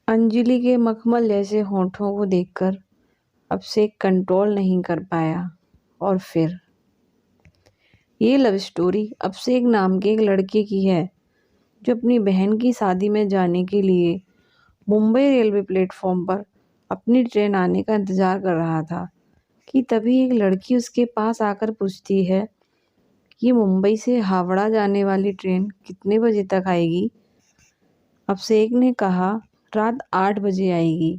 अंजलि के मखमल जैसे होठों को देखकर अभिषेक कंट्रोल नहीं कर पाया। और फिर ये लव स्टोरी अभिषेक नाम के एक लड़के की है जो अपनी बहन की शादी में जाने के लिए मुंबई रेलवे प्लेटफॉर्म पर अपनी ट्रेन आने का इंतज़ार कर रहा था कि तभी एक लड़की उसके पास आकर पूछती है कि मुंबई से हावड़ा जाने वाली ट्रेन कितने बजे तक आएगी। अभिषेक ने कहा रात 8 बजे आएगी।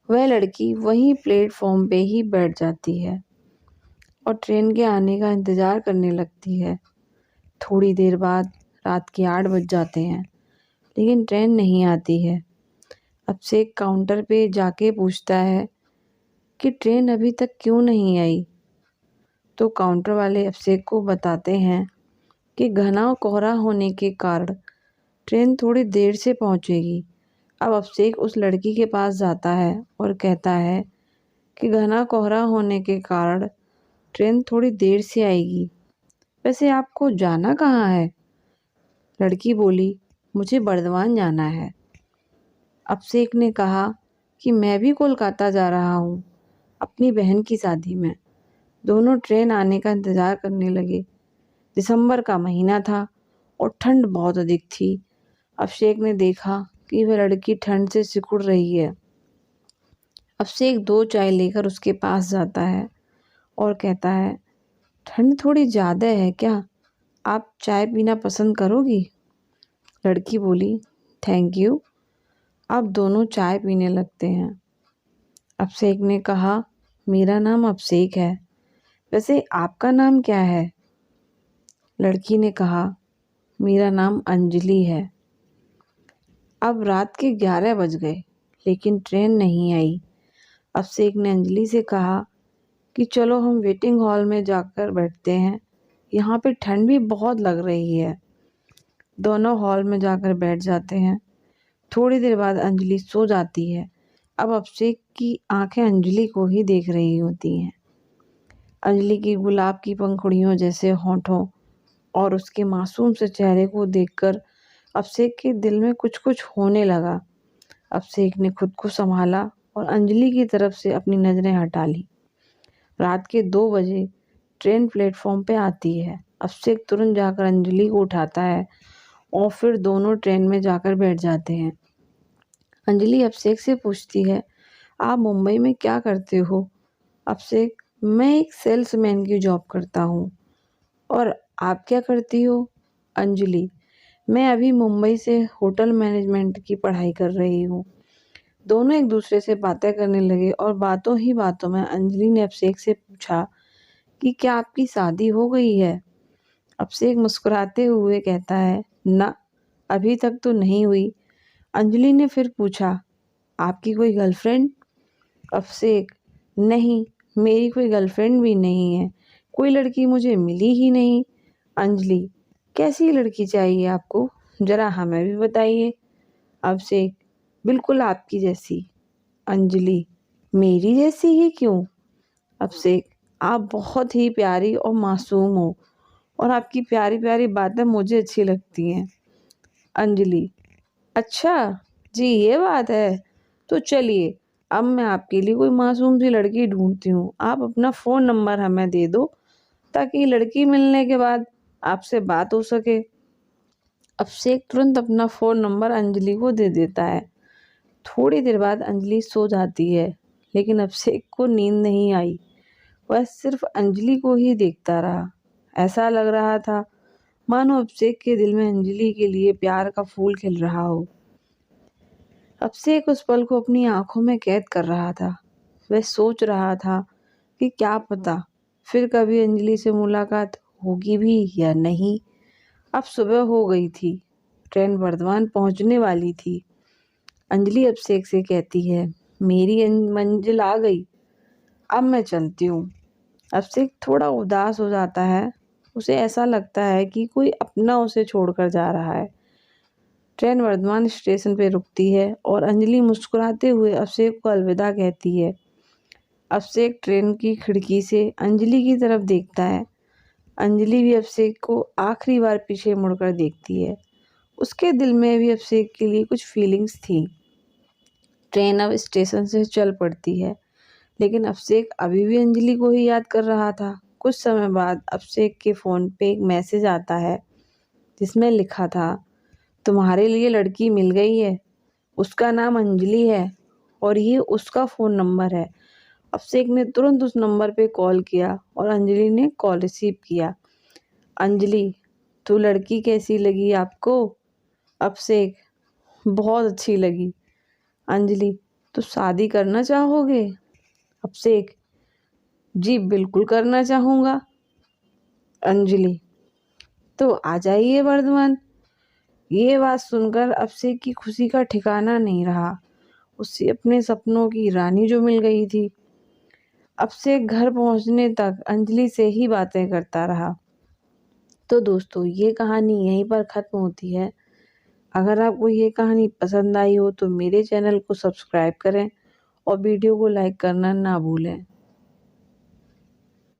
वह लड़की वहीं प्लेटफॉर्म पे ही बैठ जाती है और ट्रेन के आने का इंतज़ार करने लगती है। थोड़ी देर बाद रात के 8 बज जाते हैं लेकिन ट्रेन नहीं आती है। अभिषेक काउंटर पे जाके पूछता है कि ट्रेन अभी तक क्यों नहीं आई। तो काउंटर वाले अभिषेक को बताते हैं कि घना कोहरा होने के कारण ट्रेन थोड़ी देर से पहुंचेगी। अब अभिषेक उस लड़की के पास जाता है और कहता है कि घना कोहरा होने के कारण ट्रेन थोड़ी देर से आएगी। वैसे आपको जाना कहाँ है? लड़की बोली, मुझे बर्दवान जाना है। अभिषेक ने कहा कि मैं भी कोलकाता जा रहा हूँ अपनी बहन की शादी में। दोनों ट्रेन आने का इंतज़ार करने लगे। दिसंबर का महीना था और ठंड बहुत अधिक थी। अभिषेक ने देखा कि वह लड़की ठंड से सिकुड़ रही है। अभिषेक 2 चाय लेकर उसके पास जाता है और कहता है, ठंड थोड़ी ज़्यादा है क्या? आप चाय पीना पसंद करोगी? लड़की बोली, थैंक यू। अब दोनों चाय पीने लगते हैं। अभिषेक ने कहा, मेरा नाम अभिषेक है, वैसे आपका नाम क्या है? लड़की ने कहा, मेरा नाम अंजलि है। अब रात के 11 बज गए लेकिन ट्रेन नहीं आई। अभिषेक ने अंजलि से कहा कि चलो हम वेटिंग हॉल में जाकर बैठते हैं, यहाँ पे ठंड भी बहुत लग रही है। दोनों हॉल में जाकर बैठ जाते हैं। थोड़ी देर बाद अंजलि सो जाती है। अब अभिषेक की आंखें अंजलि को ही देख रही होती हैं। अंजलि की गुलाब की पंखुड़ियों जैसे होठों और उसके मासूम से चेहरे को देखकर अभिषेक के दिल में कुछ कुछ होने लगा। अभिषेक ने खुद को संभाला और अंजलि की तरफ से अपनी नज़रें हटा ली। रात के 2 बजे ट्रेन प्लेटफॉर्म पे आती है। अभिषेक तुरंत जाकर अंजलि को उठाता है और फिर दोनों ट्रेन में जाकर बैठ जाते हैं। अंजलि अभिषेक से पूछती है, आप मुंबई में क्या करते हो? अभिषेक, मैं एक सेल्समैन की जॉब करता हूँ। और आप क्या करती हो? अंजलि, मैं अभी मुंबई से होटल मैनेजमेंट की पढ़ाई कर रही हूँ। दोनों एक दूसरे से बातें करने लगे और बातों ही बातों में अंजलि ने अभिषेक से पूछा कि क्या आपकी शादी हो गई है? अभिषेक मुस्कुराते हुए कहता है, ना, अभी तक तो नहीं हुई। अंजलि ने फिर पूछा, आपकी कोई गर्लफ्रेंड? अभिषेक, नहीं, मेरी कोई गर्लफ्रेंड भी नहीं है, कोई लड़की मुझे मिली ही नहीं। अंजलि, कैसी लड़की चाहिए आपको, जरा हमें भी बताइए। अभिषेक, बिल्कुल आपकी जैसी। अंजलि, मेरी जैसी ही क्यों? अभिषेक, आप बहुत ही प्यारी और मासूम हो और आपकी प्यारी प्यारी बातें मुझे अच्छी लगती हैं। अंजलि, अच्छा जी, ये बात है, तो चलिए अब मैं आपके लिए कोई मासूम सी लड़की ढूंढती हूँ। आप अपना फ़ोन नंबर हमें दे दो ताकि लड़की मिलने के बाद आपसे बात हो सके। अभिषेक तुरंत अपना फ़ोन नंबर अंजलि को दे देता है। थोड़ी देर बाद अंजलि सो जाती है लेकिन अभिषेक को नींद नहीं आई। वह सिर्फ अंजलि को ही देखता रहा। ऐसा लग रहा था मानो अभिषेक के दिल में अंजलि के लिए प्यार का फूल खिल रहा हो। अभिषेक उस पल को अपनी आंखों में कैद कर रहा था। वह सोच रहा था कि क्या पता फिर कभी अंजलि से मुलाकात होगी भी या नहीं। अब सुबह हो गई थी। ट्रेन बर्दवान पहुंचने वाली थी। अंजलि अभिषेक से कहती है, मेरी मंजिल आ गई, अब मैं चलती हूँ। अभिषेक थोड़ा उदास हो जाता है। उसे ऐसा लगता है कि कोई अपना उसे छोड़कर जा रहा है। ट्रेन वर्धमान स्टेशन पे रुकती है और अंजलि मुस्कुराते हुए अभिषेक को अलविदा कहती है। अभिषेक ट्रेन की खिड़की से अंजलि की तरफ देखता है। अंजलि भी अभिषेक को आखिरी बार पीछे मुड़कर देखती है उसके दिल में भी अभिषेक के लिए कुछ फीलिंग्स थी। ट्रेन अब स्टेशन से चल पड़ती है, लेकिन अभिषेक अभी भी अंजलि को ही याद कर रहा था। कुछ समय बाद अभिषेक के फ़ोन पे एक मैसेज आता है जिसमें लिखा था, तुम्हारे लिए लड़की मिल गई है, उसका नाम अंजलि है और ये उसका फ़ोन नंबर है। अभिषेक ने तुरंत उस नंबर पे कॉल किया और अंजलि ने कॉल रिसीव किया। अंजलि, तो लड़की कैसी लगी आपको? अभिषेक, बहुत अच्छी लगी। अंजलि, तो शादी करना चाहोगे? अभिषेक, जी बिल्कुल करना चाहूँगा। अंजलि, तो आ जाइए वर्धमान। ये बात सुनकर अभिषेक की खुशी का ठिकाना नहीं रहा। उसे अपने सपनों की रानी जो मिल गई थी। अभिषेक घर पहुंचने तक अंजलि से ही बातें करता रहा। तो दोस्तों, ये कहानी यहीं पर ख़त्म होती है। अगर आपको ये कहानी पसंद आई हो तो मेरे चैनल को सब्सक्राइब करें और वीडियो को लाइक करना ना भूलें।